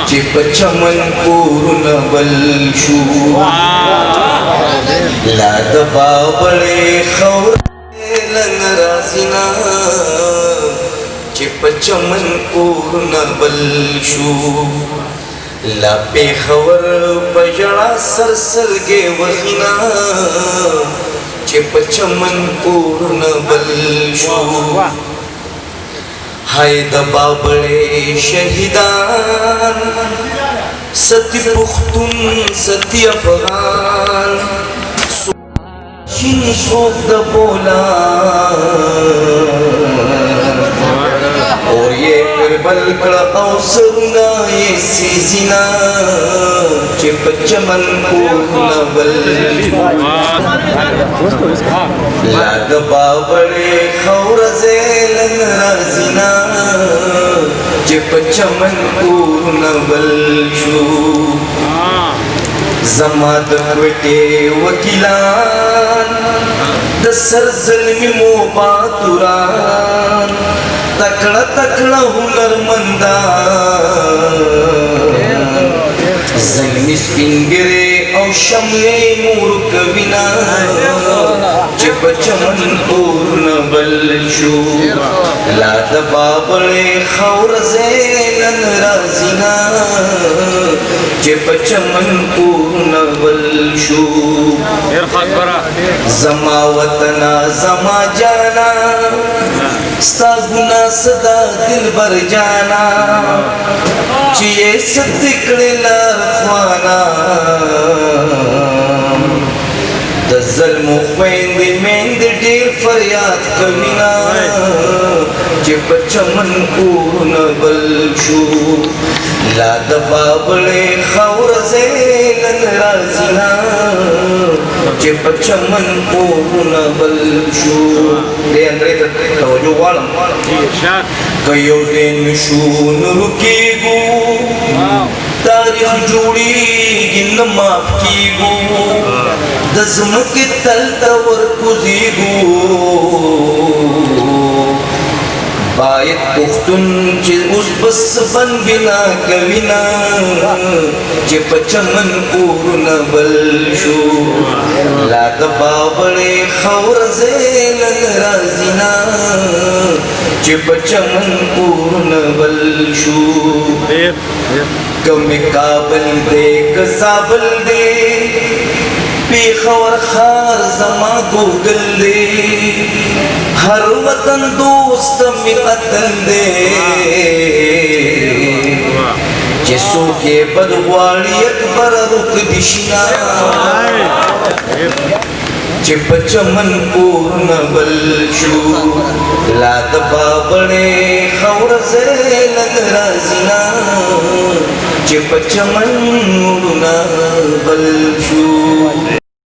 Chip चमन पूर्ण बलशू लाद Babale खवरेलन राजिना chip चमन पूर्ण बलशू लापे खवर पजड़ा सरसल गे वहीना चिप चमन पूर्ण बलशू हाय दबाबळे शहीदान सती पुख्तून सती अफगान सोचिन सोफ बोला और ये करबल कड़ा अवसरुना ये सीजिना चिप चमन पूर्ण बलशू लाद बाबळे खौरजेलन राजिना चिप चमन पूर्ण बलशू जमात वटे वकिलान द सरजल्मी मोबातुरान तकड़ा हुनरमंदा जल्मी स्पिंगरे औ शमले मूर्ख विना चिप चमन पूर्ण बलशू लाद बाबळे खौरजेलन राजिना चिप चमन पूर्ण बलशू जमा वतना जमा जाना स्ता गुना सदा दिल भर जाना चिये सतिकड़े लारख्वाना दजल मुख्वेंद मेंद डेर फरियाद कविना चिप चमन पूर्ण बलशू लाद बाबळे खौरजेलन राजिना चिप चमन पूर्ण बलशू दे अंदरे तवज्जो वालम कयो दिन शून रुकीगू तारीख जोड़ी गिन माफ कीगू दज़म के तल तवर कुजीगू बायत पुख्तुन चे उस बस बन बिना कविना चिप चमन पूर्ण बलशू लाद बाबळे खौरजेलन राजिना चिप चमन पूर्ण बलशू कमी काबल दे कसाबल दे पेखवर खार जमा गोगल दे हर वतन दोस्त मिलतन दे जिसो के बदवाड़ी अकबर रुक दिशना चिप चमन पूर्ण बलशू लाद बाबळे खौरजेलन राजिना चिप चमन पूर्ण बलशू।